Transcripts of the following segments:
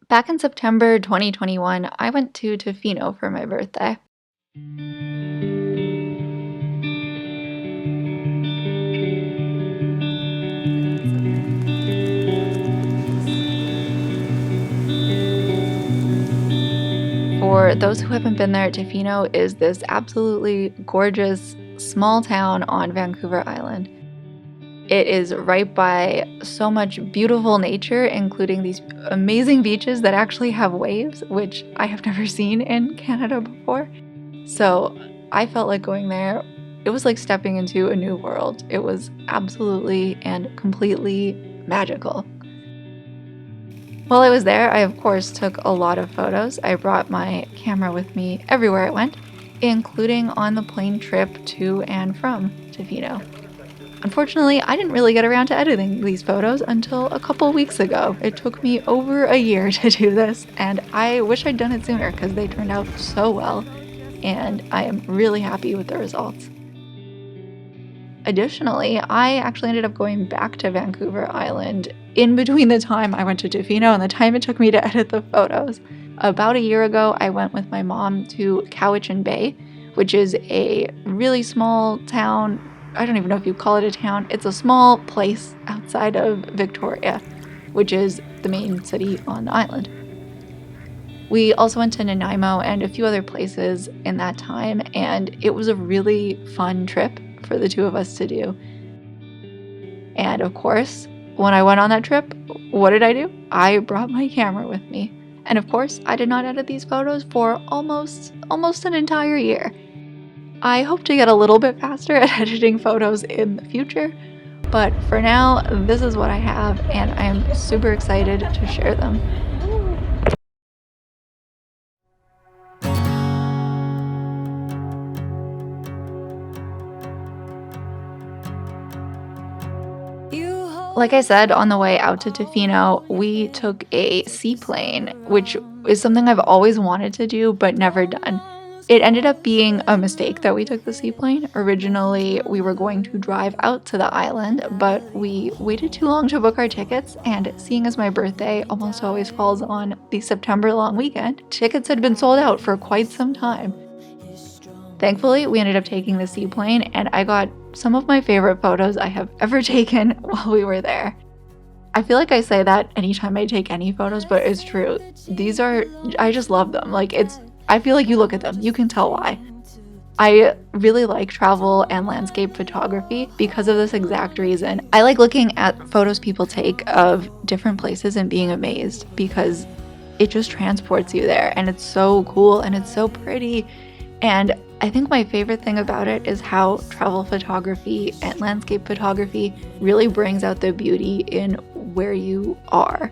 Back in September 2021, I went to Tofino for my birthday. For those who haven't been there, Tofino is this absolutely gorgeous small town on Vancouver Island. It is right by so much beautiful nature, including these amazing beaches that actually have waves, which I have never seen in Canada before. So I felt like going there, it was like stepping into a new world. It was absolutely and completely magical. While I was there, I of course took a lot of photos. I brought my camera with me everywhere I went, including on the plane trip to and from Tofino. Unfortunately, I didn't really get around to editing these photos until a couple weeks ago. It took me over a year to do this, and I wish I'd done it sooner because they turned out so well, and I am really happy with the results. Additionally, I actually ended up going back to Vancouver Island in between the time I went to Tofino and the time it took me to edit the photos. About a year ago, I went with my mom to Cowichan Bay, which is a really small town. I don't even know if you call it a town. It's a small place outside of Victoria, which is the main city on the island. We also went to Nanaimo and a few other places in that time, and it was a really fun trip for the two of us to do. And of course, when I went on that trip, what did I do? I brought my camera with me. And of course, I did not edit these photos for almost an entire year. I hope to get a little bit faster at editing photos in the future, but for now, this is what I have, and I am super excited to share them. Like I said, on the way out to Tofino, we took a seaplane, which is something I've always wanted to do but never done. It ended up being a mistake that we took the seaplane. Originally, we were going to drive out to the island, but we waited too long to book our tickets, and seeing as my birthday almost always falls on the September long weekend, tickets had been sold out for quite some time. Thankfully, we ended up taking the seaplane, and I got some of my favorite photos I have ever taken while we were there. I feel like I say that anytime I take any photos, but it's true. I just love them. I feel like you look at them, you can tell why. I really like travel and landscape photography because of this exact reason. I like looking at photos people take of different places and being amazed because it just transports you there, and it's so cool and it's so pretty. And I think my favorite thing about it is how travel photography and landscape photography really brings out the beauty in where you are.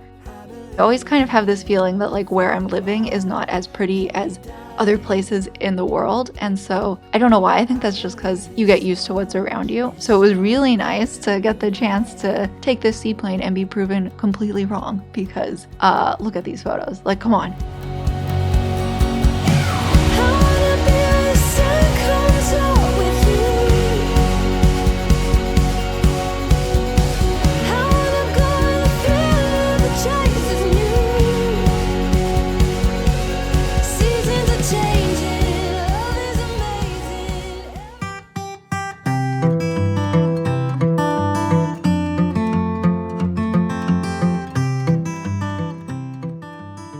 I always kind of have this feeling that where I'm living is not as pretty as other places in the world, and so I don't know why. I think that's just because you get used to what's around you. So it was really nice to get the chance to take this seaplane and be proven completely wrong because look at these photos. Come on.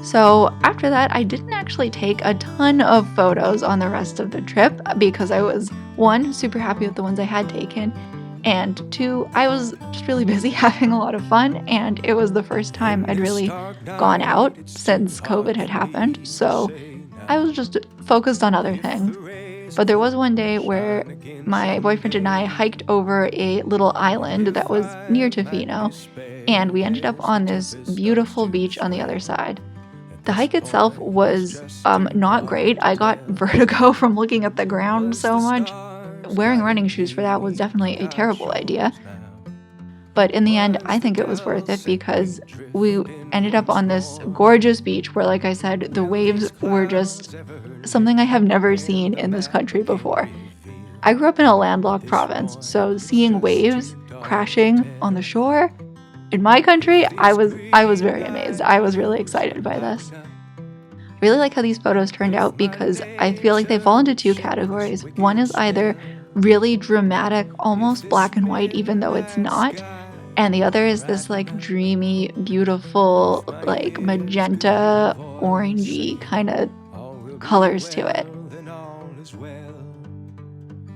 So after that, I didn't actually take a ton of photos on the rest of the trip because I was, one, super happy with the ones I had taken, and two, I was just really busy having a lot of fun, and it was the first time I'd really gone out since COVID had happened, so I was just focused on other things. But there was one day where my boyfriend and I hiked over a little island that was near Tofino, and we ended up on this beautiful beach on the other side. The hike itself was not great. I got vertigo from looking at the ground so much. Wearing running shoes for that was definitely a terrible idea. But in the end, I think it was worth it because we ended up on this gorgeous beach where, like I said, the waves were just something I have never seen in this country before. I grew up in a landlocked province, so seeing waves crashing on the shore, in my country, I was very amazed. I was really excited by this. I really like how these photos turned out because I feel like they fall into two categories. One is either really dramatic, almost black and white, even though it's not. And the other is this like dreamy, beautiful, like magenta, orangey kind of colors to it.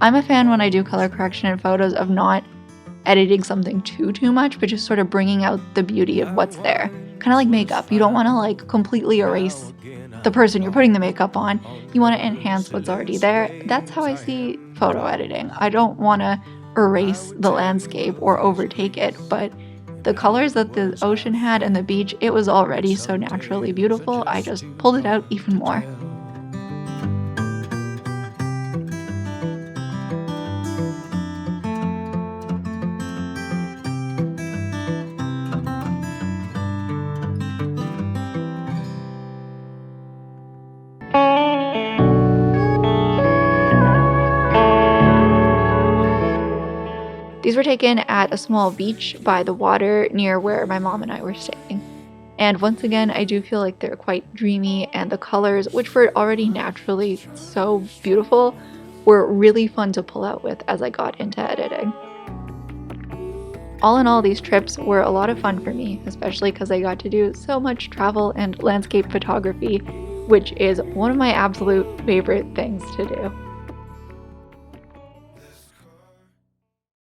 I'm a fan when I do color correction in photos of not editing something too much, but just sort of bringing out the beauty of what's there. Kind of like makeup. You don't want to like completely erase the person you're putting the makeup on. You want to enhance what's already there. That's how I see photo editing. I don't want to erase the landscape or overtake it, but the colors that the ocean had and the beach, it was already so naturally beautiful. I just pulled it out even more. These were taken at a small beach by the water near where my mom and I were staying. And once again, I do feel like they're quite dreamy, and the colors, which were already naturally so beautiful, were really fun to pull out with as I got into editing. All in all, these trips were a lot of fun for me, especially because I got to do so much travel and landscape photography, which is one of my absolute favorite things to do.